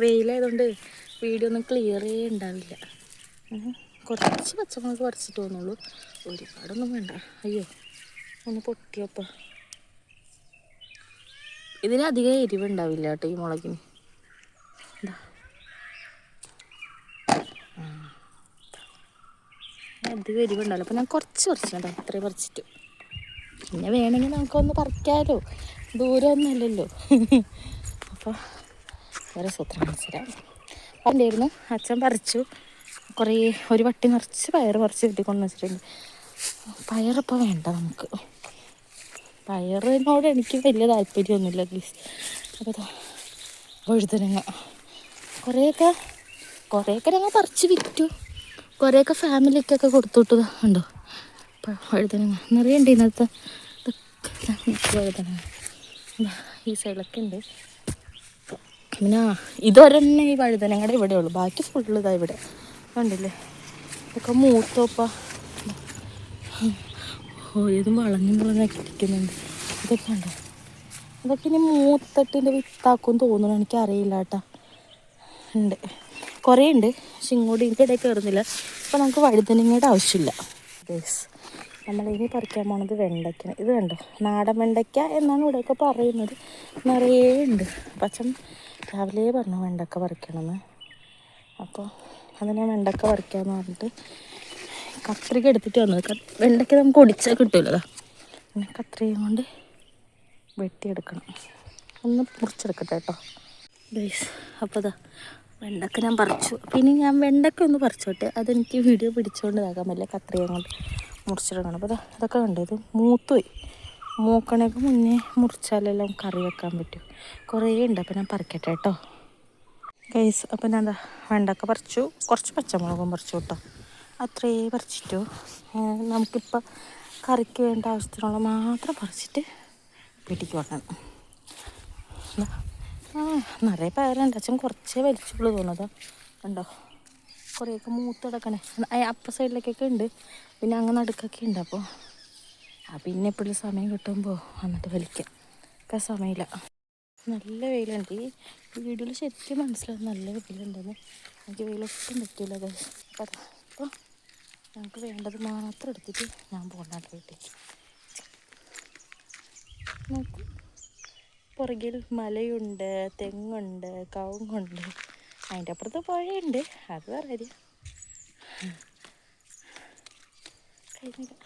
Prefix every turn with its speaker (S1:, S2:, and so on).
S1: വെയിലായതുകൊണ്ട് video ഒന്നും ക്ലിയറേ ഉണ്ടാവില്ല. കുറച്ച് പച്ചമുളക് പറിച്ചിട്ട് തോന്നുള്ളൂ, ഒരുപാടൊന്നും വേണ്ട. അയ്യോ ഒന്ന് പൊട്ടിയപ്പോൾ ഇതിനധികം എരിവുണ്ടാവില്ല കേട്ടോ ഈ മുളകിന്. എന്താ അധികം എരിവുണ്ടാവില്ല. അപ്പോൾ ഞാൻ കുറച്ച് പറിച്ചിട്ടുണ്ട്, അത്രയും പറിച്ചിട്ട്. പിന്നെ വേണമെങ്കിൽ നമുക്കൊന്ന് പറിക്കാമല്ലോ, ദൂരമൊന്നുമല്ലല്ലോ. അപ്പോൾ വേറെ സൂത്രം മനസ്സിലാവും. ഉണ്ടായിരുന്നു, അച്ഛൻ പറിച്ചു. കുറേ ഒരു വട്ടി നിറച്ച് പയർ പറിച്ച് കിട്ടിക്കൊണ്ട് വെച്ചിട്ടുണ്ട്. പയറിപ്പോൾ വേണ്ട നമുക്ക്, പയറിനോട് എനിക്ക് വലിയ താല്പര്യമൊന്നുമില്ല പ്ലീസ്. അപ്പോൾ വഴുതനങ്ങ കുറേയൊക്കെ ഞങ്ങൾ പറിച്ച് വിറ്റു, കുറേയൊക്കെ ഫാമിലിക്കൊക്കെ കൊടുത്തുവിട്ടു. ഉണ്ടോ അപ്പോൾ വഴുതനങ്ങ നിറയെ ഉണ്ട് ഇതിനകത്ത്. വഴുതനങ്ങ ഈ സൈഡിലൊക്കെ ഉണ്ട്. പിന്നെ ഇതൊരെണ്ണേ ഈ വഴുതനങ്ങയുടെ ഇവിടെ ഉള്ളൂ, ബാക്കി ഫുള്ള് ഇതാ ഇവിടെ കണ്ടില്ലേ. ഇതൊക്കെ മൂത്തോപ്പ ഏതും വളഞ്ഞൊക്കെ ഇരിക്കുന്നുണ്ട്. ഇതൊക്കെ ഉണ്ടോ, ഇതൊക്കെ ഇനി മൂത്തട്ടിൻ്റെ വിത്താക്കും തോന്നുന്നു, എനിക്കറിയില്ല കേട്ടോ. ഉണ്ട് കുറേ ഉണ്ട്, പക്ഷെ ഇങ്ങോട്ട് ഇതിൻ്റെ ഇടയിൽ കയറുന്നില്ല. അപ്പോൾ നമുക്ക് വഴുതനങ്ങയുടെ ആവശ്യമില്ല. ഗൈസ് നമ്മളിനി പറിക്കാൻ പോണത് വെണ്ടയ്ക്കാണ്. ഇത് കണ്ടോ, നാടൻ വെണ്ടയ്ക്ക എന്നാണ് ഇവിടെയൊക്കെ പറയുന്നത്. നിറയെ ഉണ്ട്. പച്ചൻ രാവിലെ പറഞ്ഞു വെണ്ടക്ക പറിക്കണമെന്ന്. അപ്പോൾ അത് ഞാൻ വെണ്ടക്ക പറിക്കാമെന്ന് പറഞ്ഞിട്ട് കത്രിക എടുത്തിട്ട് വന്നത്. വെണ്ടയ്ക്ക നമുക്ക് ഒടിച്ചാൽ കിട്ടുമല്ലോ, പിന്നെ കത്രികയും കൊണ്ട് വെട്ടിയെടുക്കണം. ഒന്ന് മുറിച്ചെടുക്കട്ടെ കേട്ടോ ഗൈസ്. അപ്പോൾ അതാ വെണ്ടക്ക ഞാൻ പറിച്ചു. പിന്നെ ഞാൻ വെണ്ടക്ക ഒന്ന് പറിച്ചോട്ടെ, അതെനിക്ക് വീഡിയോ പിടിച്ചുകൊണ്ട് ഇതാക്കാൻ പറ്റില്ല, കത്രിക കൊണ്ട് മുറിച്ചെടുക്കണം. അപ്പോൾ ഇതൊക്കെ കണ്ടു, ഇത് മൂത്തുപോയി. മൂക്കണേക്ക് മുന്നേ മുറിച്ചാലെല്ലാം കറി വെക്കാൻ പറ്റും. കുറേ ഉണ്ട്, അപ്പോൾ ഞാൻ പറിക്കട്ടെ കേട്ടോ ഗൈസ്. അപ്പോൾ ഞാൻ എന്താ വെണ്ടക്ക പറിച്ചു, കുറച്ച് പച്ചമുളകും പറിച്ചു കേട്ടോ, അത്രേ പറിച്ചിട്ടു. നമുക്കിപ്പോൾ കറിക്ക് വേണ്ട ആവശ്യത്തിനുള്ള മാത്രം പറിച്ചിട്ട് വീട്ടിലേക്ക് വെക്കണം. നിറയെ പയറുണ്ട്. അച്ഛൻ കുറച്ചേ വലിച്ചുള്ളൂ തോന്നുന്നത്. ഉണ്ടോ, കുറേയൊക്കെ മൂത്ത് കിടക്കണേ. അപ്പ സൈഡിലേക്കൊക്കെ ഉണ്ട്, പിന്നെ അങ്ങ് നടുക്കൊക്കെ ഉണ്ട്. അപ്പോൾ പിന്നെ എപ്പോഴും സമയം കിട്ടുമ്പോൾ വന്നിട്ട് വലിക്കാം. ഒക്കെ സമയമില്ല. നല്ല വെയിലുണ്ട്. ഈ വീഡിയോയിൽ ശരിക്കും മനസ്സിലാവും നല്ല വെയിലുണ്ടെന്ന്. എനിക്ക് വെയിലൊട്ടും പറ്റില്ല. അപ്പോൾ ഞങ്ങൾക്ക് വേണ്ടത് മാത്രം എടുത്തിട്ട് ഞാൻ പോകണ്ട വീട്ടിലേക്ക്. നോക്കും, പുറകിൽ മലയുണ്ട്, തെങ്ങുണ്ട്, കവുങ്ങുണ്ട്, അതിൻ്റെ അപ്പുറത്ത് പുഴയുണ്ട്. അത് വേറെ കാര്യം. കഴിഞ്ഞില്ല.